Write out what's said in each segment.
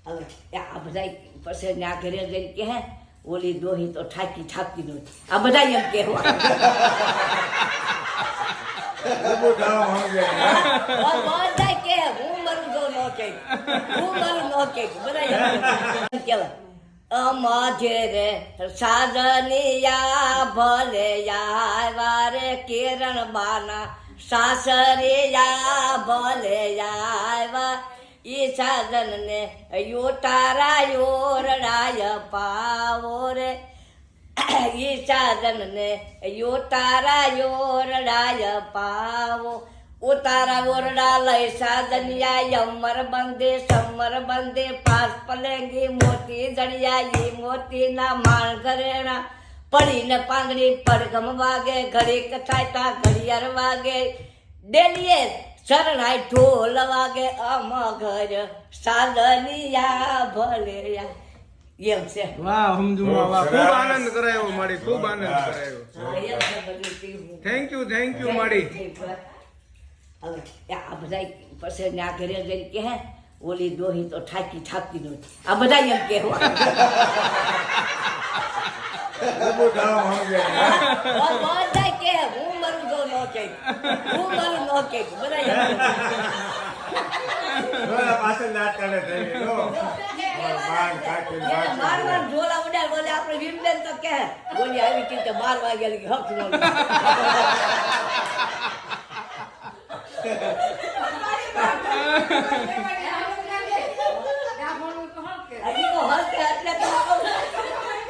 હવે આ બધા પછી આ ઘરે જઈને કહે ઓલી દોહી તો ઠાકી નહોતી. આ બધા એમ કે બધા કે હું મારું જો ન કે હું મારું ન કે બધા એમ કેવા અમાજે રે સાજનિયા ભલે આવ્યા રે કિરણ બાના સાસરિયા ભલે આવ્યા ઈ સાજન ને યો તારા યોરડાય પાવો રે ઈ સાજન ને યો તારા યોરડાય પાવો ઉતારા ઓરડા લઈ સાજનિયા અમર બંદે સમર બંદે પાસ પલેંગી મોતી જડિયા ઈ મોતી ના માણ ઘરેણા પડીને પાંદડી પડઘમ વાગે ઘડીક થાય ઘડિયાળ વાગે ડેલીએ શરણાય ઢોલ વાગે અમઘર સાજનિયા ભલે એમ છે. વાહ સમજુમાં વાહ, ખૂબ આનંદ કરાયો માડી, ખૂબ આનંદ કરાયો. થેન્ક યુ માડી. હવે આ બધા પછી આ ઘરે જઈને કહે ઓલી દોહી તો ઠાકી નહોતી. આ બધા એમ કે બધા કે હું મારું જો ન કે હું મારું ન કે બધા મારવા ઢોલા ઉડાડ બોલે આપણે રીમબેન તો કે બોલી આવી કે 12 વાગે હક નો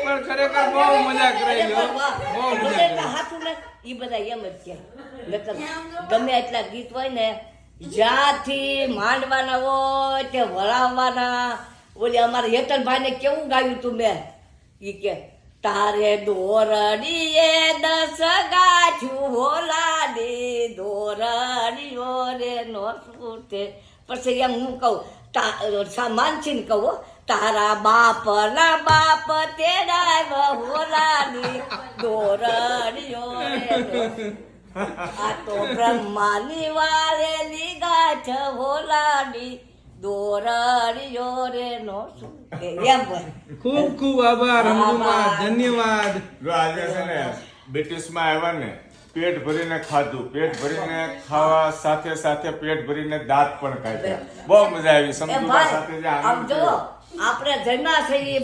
પણ ખરેખર બહુ મજા કરાઈ લો, બહુ મજા હાથું ને ઈ બધા એમ જ કે ગમે એટલા ગીત હોય ને જ્યાંથી માંડવાના હોય કે વળાવવાના. ઓલી અમારે હેતનભાઈ ને કેવું ગાયું તું મેં ઈ કે તારે દોરડીએ 10 ગાછું હોલાડી દોરડીઓ રે નો છૂટે. પછી એમ હું કહું માનસીને કહું તારા બાપ ના બાપ તેડા હોલાડી દોરડીઓ રે આ તો બ્રહ્માની વાળેલી ગાછ હોલાડી દોરડીઓ રે નો છૂટે. એમ હોય. ખૂબ ખૂબ આભાર સમજુમાં, ધન્યવાદ. જો આજે છે ને બ્રિટિશમાં આવ્યા ને પેટ ભરીને ખાધું, પેટ ભરીને ખાવા સાથે સાથે પેટ ભરીને દાંત પણ કાઢ્યા. બહુ મજા આવી સમજુમાં સાથે જે આમ આનંદ જો થયો. આપણે જમ્યા છીએ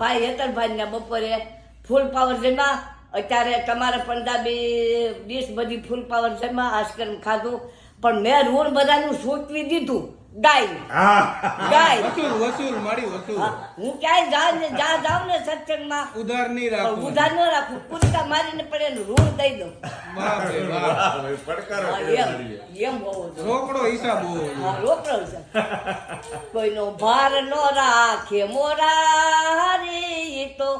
ભાઈ હેતનભાઈ ને બપોરે ફૂલ પાવર જમ્યા. અત્યારે તમારે પંજાબી ડીશ બધી ફૂલ પાવર જમ્યા આઈસ્ક્રીમ ખાધું. પણ મેં રૂણ બધાનું સૂચવી દીધું ગાય વસૂલ માડી વસૂલ. હું ક્યાંય જાઉં ને સત્સંગમાં ઉધાર નહીં રાખવું. ઉધાર ન રાખું, કુદકા મારીને પડે ને રૂણ દઈ દઉં. બાપ રે બાપ. પડકારો એમ હોવો જોઈએ. રોકડો હિસાબ હોવો જોઈએ. હા, રોકડો છે. કોઈનો ભાર નો રાખે મોરારી તો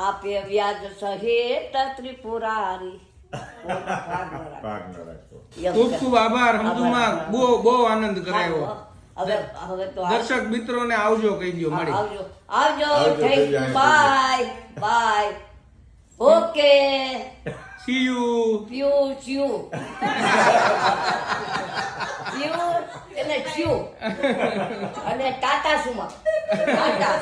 આપે વ્યાજ સહિત ત્રિપુરારી. ભાગ ન રાખો. ખૂબ ખૂબ આભાર સમજુમાં, બહુ આનંદ કરાયો. હવે તો દર્શક મિત્રોને આવજો કહી દો માડી. આવજો thank you bye okay see you. પ્યુ એટલે ચ્યુ અને ટાટા સુમા ટાટા